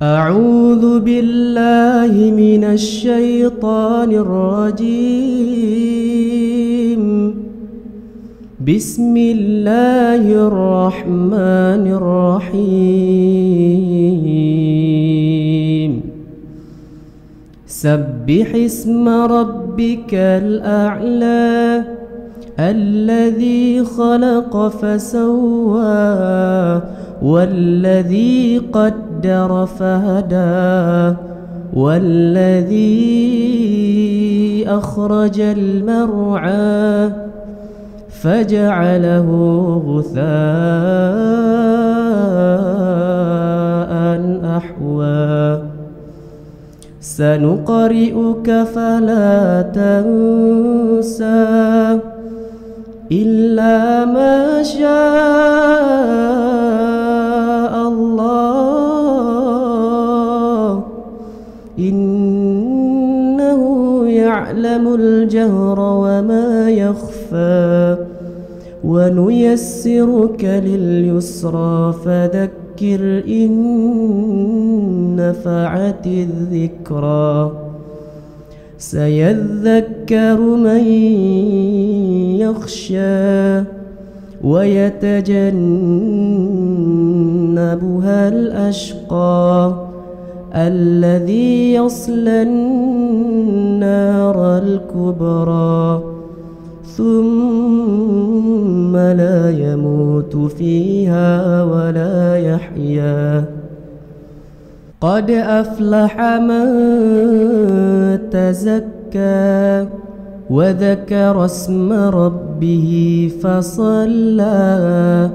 أعوذ بالله من الشيطان الرجيم. بسم الله الرحمن الرحيم. سبح اسم ربك الأعلى الذي خلق فسوى والذي قدر فهدى والذي أخرج المرعى فجعله غثاء أحوى. سنقرئك فلا تنسى إلا ما شاء الله إنه يعلم الجهر وما يخفى. ونيسرك لليسرى فذكر إن نفعت الذكرى. سيذكر من يخشى ويتجنبها الأشقى الذي يصلى النار الكبرى ثم لا يموت فيها ولا يحيا. قد أفلح من تزكى وذكر اسم ربه فصلى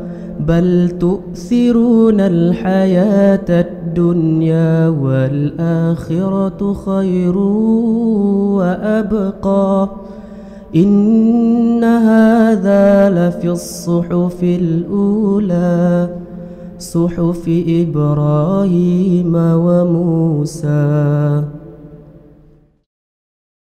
بل تؤثرون الحياة الدنيا والآخرة خير وأبقى. إن هذا لفي الصحف الأولى صحف إبراهيم وموسى.